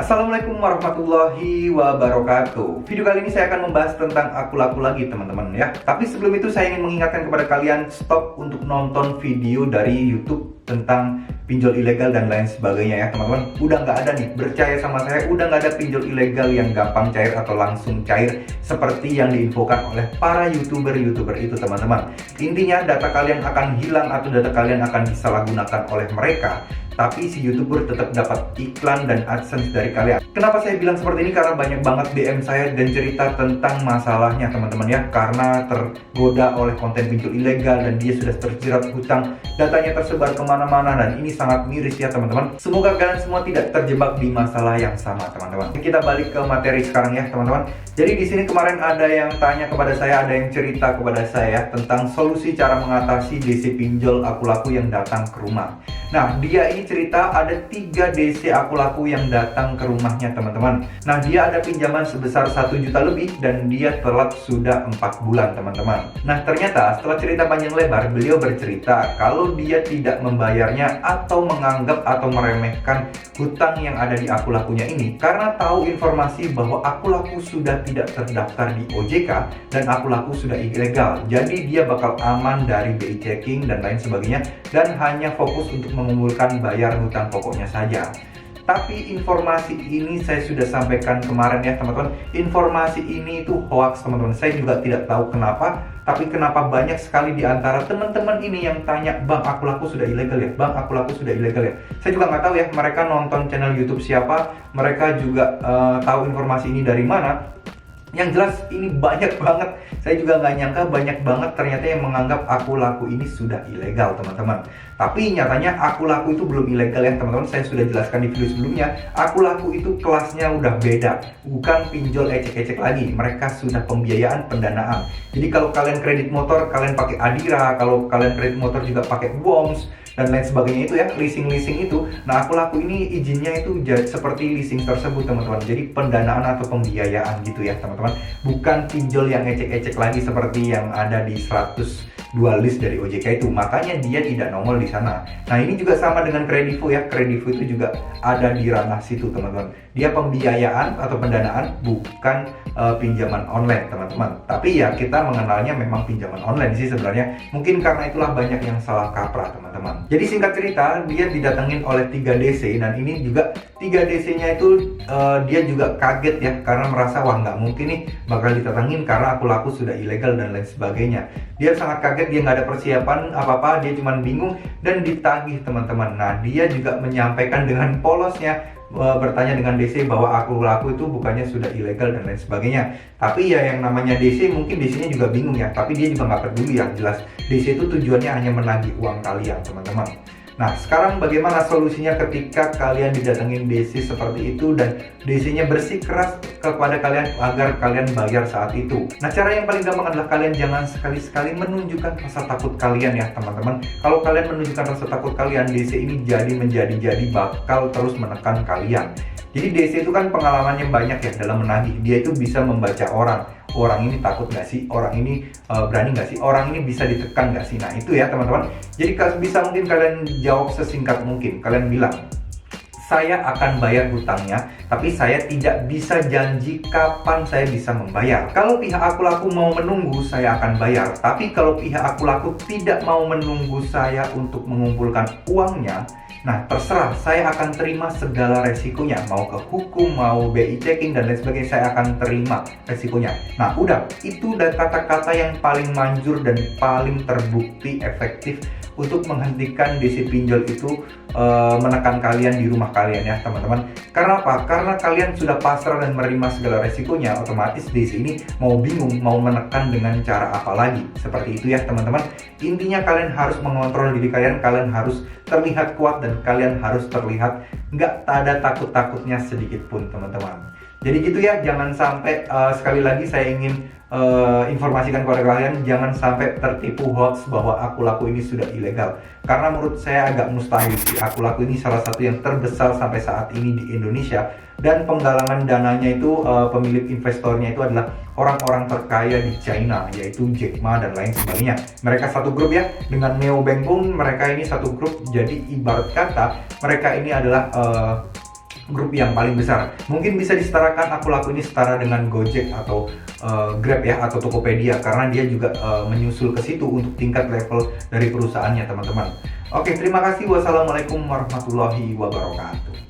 Assalamualaikum warahmatullahi wabarakatuh. Video kali ini saya akan membahas tentang akun laku lagi teman-teman ya. Tapi sebelum itu saya ingin mengingatkan kepada kalian, stop untuk nonton video dari YouTube tentang pinjol ilegal dan lain sebagainya ya teman-teman. Udah nggak ada nih, percaya sama saya, udah nggak ada pinjol ilegal yang gampang cair atau langsung cair seperti yang diinfokan oleh para youtuber itu teman-teman. Intinya data kalian akan hilang atau data kalian akan disalahgunakan oleh mereka, tapi si youtuber tetap dapat iklan dan AdSense dari kalian. Kenapa saya bilang seperti ini? Karena banyak banget DM saya dan cerita tentang masalahnya teman-teman ya. Karena tergoda oleh konten pinjol ilegal dan dia sudah terjerat hutang, datanya tersebar kemana-mana, dan ini sangat miris ya teman-teman. Semoga kalian semua tidak terjebak di masalah yang sama teman-teman. Kita balik ke materi sekarang ya teman-teman. Jadi di sini kemarin ada yang tanya kepada saya, ada yang cerita kepada saya tentang solusi cara mengatasi DC pinjol aku laku yang datang ke rumah. Nah, dia ini cerita ada 3 DC aku laku yang datang ke rumahnya teman-teman. Nah, dia ada pinjaman sebesar 1 juta lebih dan dia telat sudah 4 bulan teman-teman. Nah, ternyata setelah cerita panjang lebar, beliau bercerita kalau dia tidak membayarnya atau menganggap atau meremehkan hutang yang ada di aku lakunya ini karena tahu informasi bahwa aku laku sudah tidak terdaftar di OJK dan aku laku sudah ilegal. Jadi dia bakal aman dari BI checking dan lain sebagainya dan hanya fokus untuk mengumpulkan bayar hutang pokoknya saja. Tapi informasi ini saya sudah sampaikan kemarin ya teman-teman. Informasi ini itu hoax teman-teman. Saya juga tidak tahu kenapa, tapi kenapa banyak sekali di antara teman-teman ini yang tanya, "Bang, aku laku sudah ilegal ya? Bang, aku laku sudah ilegal ya?" Saya juga nggak tahu ya, mereka nonton channel YouTube siapa, mereka juga tahu informasi ini dari mana. Yang jelas ini banyak banget, saya juga nggak nyangka banyak banget ternyata yang menganggap aku laku ini sudah ilegal teman-teman. Tapi nyatanya aku laku itu belum ilegal ya teman-teman. Saya sudah jelaskan di video sebelumnya, aku laku itu kelasnya udah beda, bukan pinjol ecek-ecek lagi. Mereka sudah pembiayaan pendanaan. Jadi kalau kalian kredit motor, kalian pakai Adira, kalau kalian kredit motor juga pakai Woms dan lain sebagainya itu ya, leasing itu. Nah, aku laku ini izinnya itu seperti leasing tersebut teman-teman. Jadi pendanaan atau pembiayaan gitu ya teman-teman, bukan pinjol yang ecek-ecek lagi seperti yang ada di 102 list dari OJK itu. Makanya dia tidak nongol di sana. Nah, ini juga sama dengan Kredivo ya. Kredivo itu juga ada di ranah situ teman-teman. Dia pembiayaan atau pendanaan, bukan pinjaman online teman-teman. Tapi ya kita mengenalnya memang pinjaman online sih sebenarnya. Mungkin karena itulah banyak yang salah kaprah teman-teman. Jadi singkat cerita, dia didatengin oleh 3 DC dan ini juga 3 DC-nya itu dia juga kaget ya, karena merasa wah nggak mungkin nih bakal didatengin karena aku laku sudah ilegal dan lain sebagainya. Dia sangat kaget, dia nggak ada persiapan apa-apa, dia cuma bingung dan ditagih teman-teman. Nah, dia juga menyampaikan dengan polosnya, bertanya dengan DC bahwa aku laku itu bukannya sudah ilegal dan lain sebagainya. Tapi ya yang namanya DC, mungkin DC-nya juga bingung ya, tapi dia juga nggak peduli ya. Jelas DC itu tujuannya hanya menagih uang kalian teman-teman. Nah, sekarang bagaimana solusinya ketika kalian didatengin DC seperti itu dan DC-nya bersikeras kepada kalian agar kalian bayar saat itu? Nah, cara yang paling gampang adalah kalian jangan sekali-sekali menunjukkan rasa takut kalian ya teman-teman. Kalau kalian menunjukkan rasa takut kalian, DC ini menjadi bakal terus menekan kalian. Jadi DC itu kan pengalamannya banyak ya dalam menagih. Dia itu bisa membaca orang ini takut nggak sih, orang ini berani nggak sih, orang ini bisa ditekan nggak sih. Nah itu ya teman-teman. Jadi bisa mungkin kalian jawab sesingkat mungkin. Kalian bilang, saya akan bayar hutangnya, tapi saya tidak bisa janji kapan saya bisa membayar. Kalau pihak aku laku mau menunggu, saya akan bayar. Tapi kalau pihak aku laku tidak mau menunggu saya untuk mengumpulkan uangnya, nah terserah, saya akan terima segala resikonya. Mau ke hukum, mau BI checking dan lain sebagainya, saya akan terima resikonya. Nah udah, itu udah kata-kata yang paling manjur dan paling terbukti efektif untuk menghentikan DC pinjol itu menekan kalian di rumah kalian ya teman-teman. Karena apa? Karena kalian sudah pasrah dan menerima segala resikonya, otomatis DC ini mau bingung mau menekan dengan cara apa lagi. Seperti itu ya teman-teman. Intinya kalian harus mengontrol diri kalian, kalian harus terlihat kuat dan kalian harus terlihat nggak ada takut-takutnya sedikit pun teman-teman. Jadi gitu ya, jangan sampai sekali lagi saya ingin informasikan kepada kalian, jangan sampai tertipu hoax bahwa aku laku ini sudah ilegal. Karena menurut saya agak mustahil sih. Aku laku ini salah satu yang terbesar sampai saat ini di Indonesia, dan penggalangan dananya itu pemilik investornya itu adalah orang-orang terkaya di China, yaitu Jack Ma dan lain sebagainya. Mereka satu grup ya dengan Neobank pun, mereka ini satu grup. Jadi ibarat kata mereka ini adalah grup yang paling besar. Mungkin bisa disetarakan akun laku ini setara dengan Gojek atau Grab ya, atau Tokopedia, karena dia juga menyusul ke situ untuk tingkat level dari perusahaannya teman-teman. Oke, terima kasih. Wassalamualaikum warahmatullahi wabarakatuh.